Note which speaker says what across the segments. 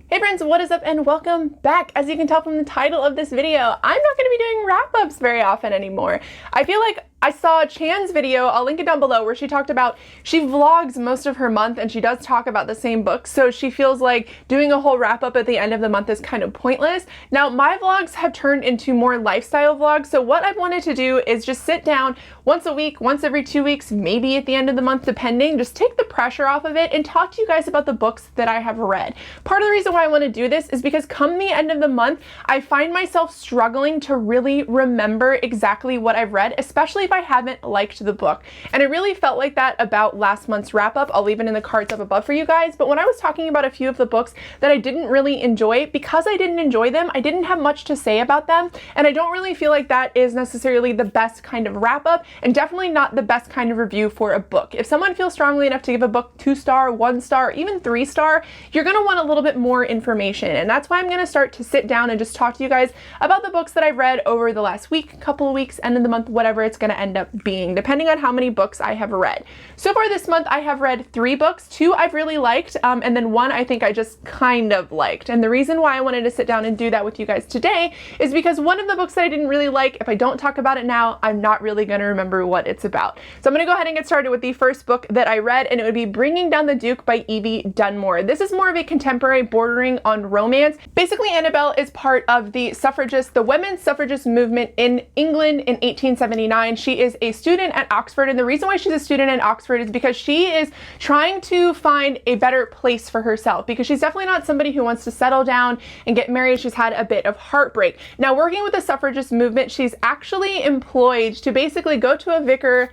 Speaker 1: Hey friends, what is up and welcome back. As you can tell from the title of this video, I'm not going to be doing wrap-ups very often anymore. I feel like I saw Chan's video, I'll link it down below, where she talked about, she vlogs most of her month and she does talk about the same book, so she feels like doing a whole wrap-up at the end of the month is kind of pointless. Now, my vlogs have turned into more lifestyle vlogs, so what I've wanted to do is just sit down once a week, once every 2 weeks, maybe at the end of the month, depending, just take the pressure off of it and talk to you guys about the books that I have read. Part of the reason why I want to do this is because come the end of the month, I find myself struggling to really remember exactly what I've read, especially if I haven't liked the book. And I really felt like that about last month's wrap-up. I'll leave it in the cards up above for you guys. But when I was talking about a few of the books that I didn't really enjoy, because I didn't enjoy them, I didn't have much to say about them. And I don't really feel like that is necessarily the best kind of wrap-up, and definitely not the best kind of review for a book. If someone feels strongly enough to give a book 2-star, 1-star, even 3-star, you're going to want a little bit more information. And that's why I'm going to start to sit down and just talk to you guys about the books that I've read over the last week, couple of weeks, end of the month, whatever it's going to end up being, depending on how many books I have read. So far this month, I have read 3 books. 2 I've really liked, and then 1 I think I just kind of liked. And the reason why I wanted to sit down and do that with you guys today is because one of the books that I didn't really like, if I don't talk about it now, I'm not really going to remember what it's about. So I'm going to go ahead and get started with the first book that I read, and it would be Bringing Down the Duke by Evie Dunmore. This is more of a contemporary bordering on romance. Basically, Annabelle is part of the women's suffragist movement in England in 1879. She is a student at Oxford, and the reason why she's a student at Oxford is because she is trying to find a better place for herself, because she's definitely not somebody who wants to settle down and get married. She's had a bit of heartbreak. Now, working with the suffragist movement, she's actually employed to basically go to a vicar,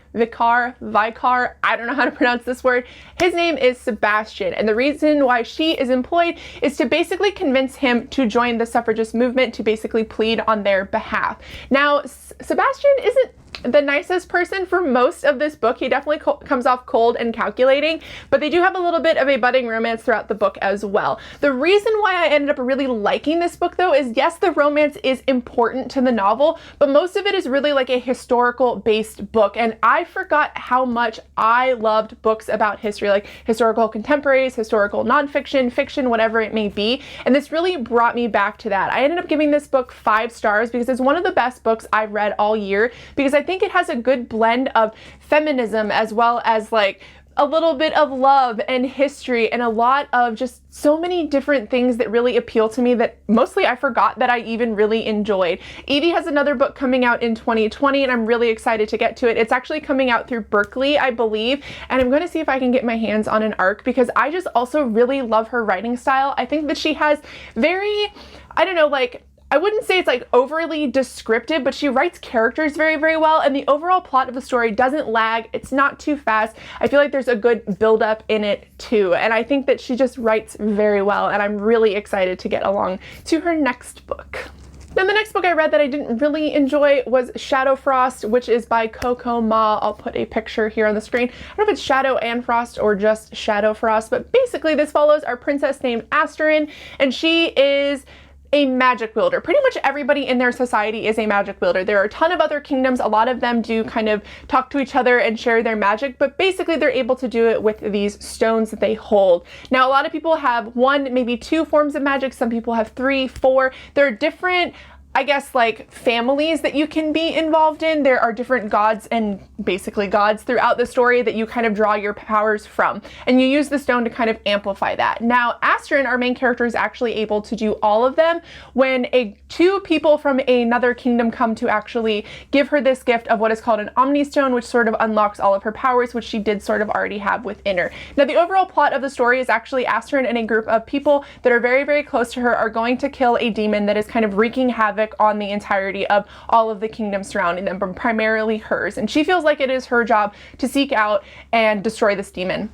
Speaker 1: I don't know how to pronounce this word. His name is Sebastian, and the reason why she is employed is to basically convince him to join the suffragist movement, to basically plead on their behalf. Now, Sebastian isn't the nicest person for most of this book. He definitely comes off cold and calculating, but they do have a little bit of a budding romance throughout the book as well. The reason why I ended up really liking this book, though, is yes, the romance is important to the novel, but most of it is really like a historical based book. And I forgot how much I loved books about history, like historical contemporaries, historical nonfiction, fiction, whatever it may be. And this really brought me back to that. I ended up giving this book 5 stars because it's one of the best books I've read all year, because I think it has a good blend of feminism as well as like a little bit of love and history and a lot of just so many different things that really appeal to me that mostly I forgot that I even really enjoyed. Evie has another book coming out in 2020, and I'm really excited to get to it. It's actually coming out through Berkeley, I believe, and I'm going to see if I can get my hands on an ARC, because I just also really love her writing style. I think that she has very, I don't know, like, I wouldn't say it's like overly descriptive, but she writes characters very, very well, and the overall plot of the story doesn't lag. It's not too fast. I feel like there's a good build-up in it too, and I think that she just writes very well, and I'm really excited to get along to her next book. Then the next book I read that I didn't really enjoy was Shadow Frost, which is by Coco Ma. I'll put a picture here on the screen. I don't know if it's Shadow and Frost or just Shadow Frost, but basically this follows our princess named Asterin, and she is a magic wielder. Pretty much everybody in their society is a magic wielder. There are a ton of other kingdoms. A lot of them do kind of talk to each other and share their magic, but basically they're able to do it with these stones that they hold. Now, a lot of people have 1, maybe 2 forms of magic. Some people have 3, 4. There are different, I guess, like families that you can be involved in. There are different gods and basically gods throughout the story that you kind of draw your powers from, and you use the stone to kind of amplify that. Now, Asterin, our main character, is actually able to do all of them when 2 people from another kingdom come to actually give her this gift of what is called an Omni Stone, which sort of unlocks all of her powers, which she did sort of already have within her. Now, the overall plot of the story is actually Asterin and a group of people that are very, very close to her are going to kill a demon that is kind of wreaking havoc on the entirety of all of the kingdoms surrounding them, but primarily hers. And she feels like it is her job to seek out and destroy this demon.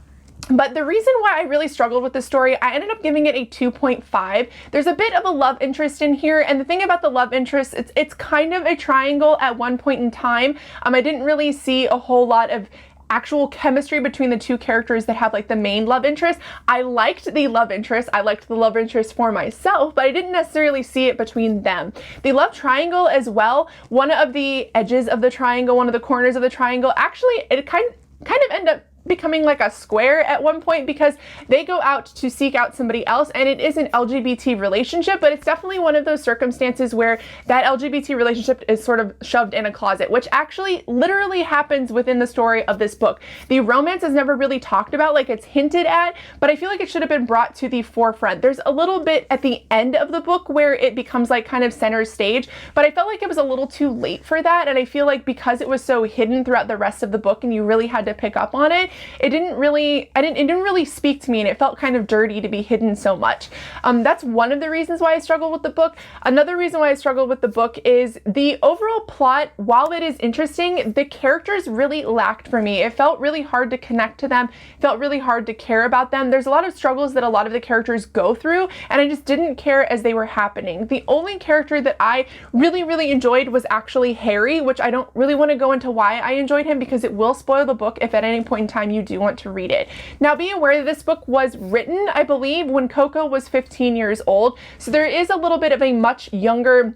Speaker 1: But the reason why I really struggled with this story, I ended up giving it a 2.5. There's a bit of a love interest in here, and the thing about the love interest, it's kind of a triangle at one point in time. I didn't really see a whole lot of actual chemistry between the 2 characters that have like the main love interest. I liked the love interest. I liked the love interest for myself, but I didn't necessarily see it between them. The love triangle as well, one of the edges of the triangle, one of the corners of the triangle, actually it kind of ended up becoming like a square at one point because they go out to seek out somebody else, and it is an LGBT relationship, but it's definitely one of those circumstances where that LGBT relationship is sort of shoved in a closet, which actually literally happens within the story of this book. The romance is never really talked about, like it's hinted at, but I feel like it should have been brought to the forefront. There's a little bit at the end of the book where it becomes like kind of center stage, but I felt like it was a little too late for that, and I feel like because it was so hidden throughout the rest of the book and you really had to pick up on it, it didn't really speak to me, and it felt kind of dirty to be hidden so much. That's one of the reasons why I struggled with the book. Another reason why I struggled with the book is the overall plot. While it is interesting, the characters really lacked for me. It felt really hard to connect to them. It felt really hard to care about them. There's a lot of struggles that a lot of the characters go through, and I just didn't care as they were happening. The only character that I really enjoyed was actually Harry, which I don't really want to go into why I enjoyed him because it will spoil the book if at any point in time you do want to read it. Now, be aware that this book was written, I believe, when Coco was 15 years old, so there is a little bit of a much younger,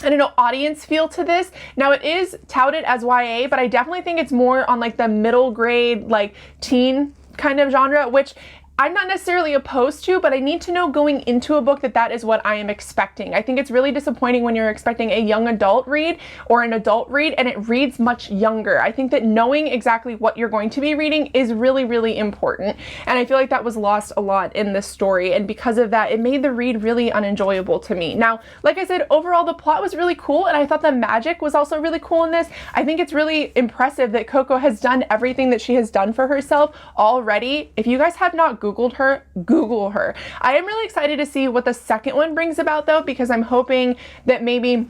Speaker 1: I don't know, audience feel to this. Now, it is touted as YA, but I definitely think it's more on like the middle grade, like teen kind of genre, which I'm not necessarily opposed to, but I need to know going into a book that that is what I am expecting. I think it's really disappointing when you're expecting a young adult read or an adult read and it reads much younger. I think that knowing exactly what you're going to be reading is really important, and I feel like that was lost a lot in this story, and because of that, it made the read really unenjoyable to me. Now, like I said, overall the plot was really cool, and I thought the magic was also really cool in this. I think it's really impressive that Coco has done everything that she has done for herself already. If you guys have not Googled her, Google her. I am really excited to see what the second one brings about though, because I'm hoping that maybe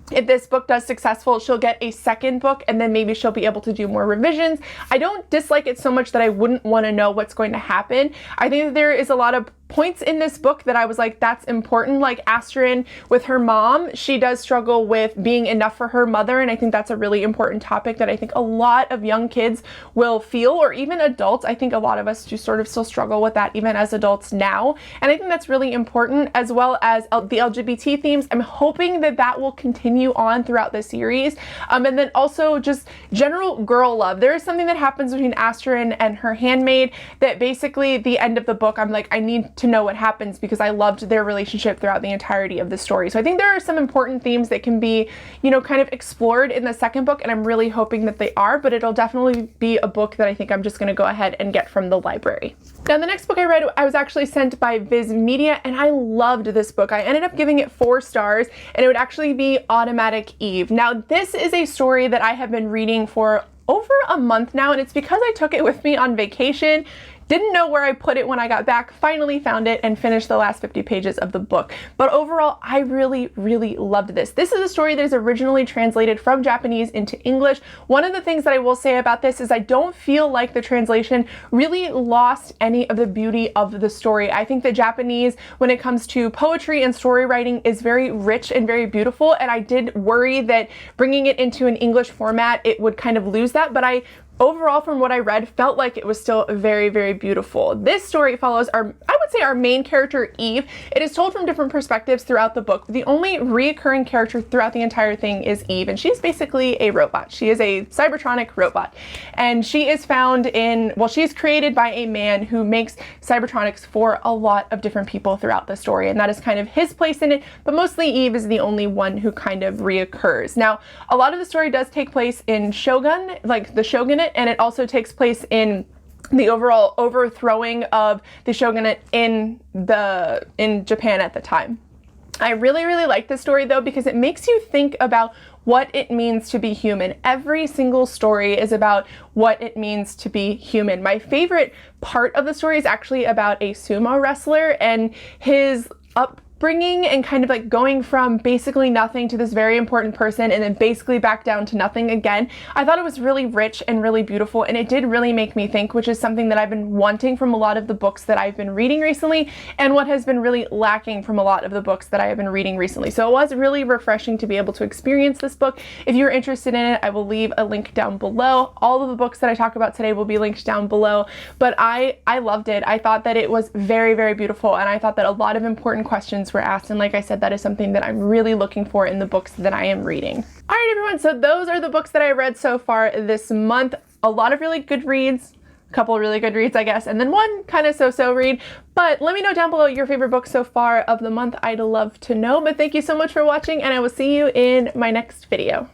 Speaker 1: if this book does successful, she'll get a second book and then maybe she'll be able to do more revisions. I don't dislike it so much that I wouldn't want to know what's going to happen. I think that there is a lot of points in this book that I was like, that's important. Like Astrid with her mom, she does struggle with being enough for her mother, and I think that's a really important topic that I think a lot of young kids will feel, or even adults. I think a lot of us do sort of still struggle with that even as adults now, and I think that's really important, as well as the LGBT themes. I'm hoping that that will continue on throughout the series, and then also just general girl love. There is something that happens between Astrid and her handmaid that basically the end of the book, I'm like, I need to know what happens because I loved their relationship throughout the entirety of the story. So I think there are some important themes that can be, you know, kind of explored in the second book, and I'm really hoping that they are, but it'll definitely be a book that I think I'm just going to go ahead and get from the library. Now, the next book I read, I was actually sent by Viz Media, and I loved this book. I ended up giving it 4 stars, and it would actually be Automatic Eve. Now, this is a story that I have been reading for over a month now, and it's because I took it with me on vacation. Didn't know where I put it when I got back, finally found it and finished the last 50 pages of the book. But overall, I really loved this. This is a story that is originally translated from Japanese into English. One of the things that I will say about this is I don't feel like the translation really lost any of the beauty of the story. I think that Japanese, when it comes to poetry and story writing, is very rich and very beautiful, and I did worry that bringing it into an English format, it would kind of lose that, but overall, from what I read, felt like it was still very beautiful. This story follows I would say our main character, Eve. It is told from different perspectives throughout the book. The only reoccurring character throughout the entire thing is Eve, and she's basically a robot. She is a Cybertronic robot, and she is found in, well, she's created by a man who makes Cybertronics for a lot of different people throughout the story, and that is kind of his place in it, but mostly Eve is the only one who kind of reoccurs. Now, a lot of the story does take place in Shogun, like the shogunate, and it also takes place in the overall overthrowing of the shogunate in Japan at the time. I really like this story though, because it makes you think about what it means to be human. Every single story is about what it means to be human. My favorite part of the story is actually about a sumo wrestler and his upbringing and kind of like going from basically nothing to this very important person and then basically back down to nothing again. I thought it was really rich and really beautiful, and it did really make me think, which is something that I've been wanting from a lot of the books that I've been reading recently, and what has been really lacking from a lot of the books that I have been reading recently. So it was really refreshing to be able to experience this book. If you're interested in it, I will leave a link down below. All of the books that I talk about today will be linked down below, but I loved it. I thought that it was very beautiful, and I thought that a lot of important questions were asked, and like I said, that is something that I'm really looking for in the books that I am reading. Alright everyone, so those are the books that I read so far this month. A lot of really good reads, couple really good reads, I guess, and then one kind of so-so read. But let me know down below your favorite book so far of the month. I'd love to know. But thank you so much for watching, and I will see you in my next video.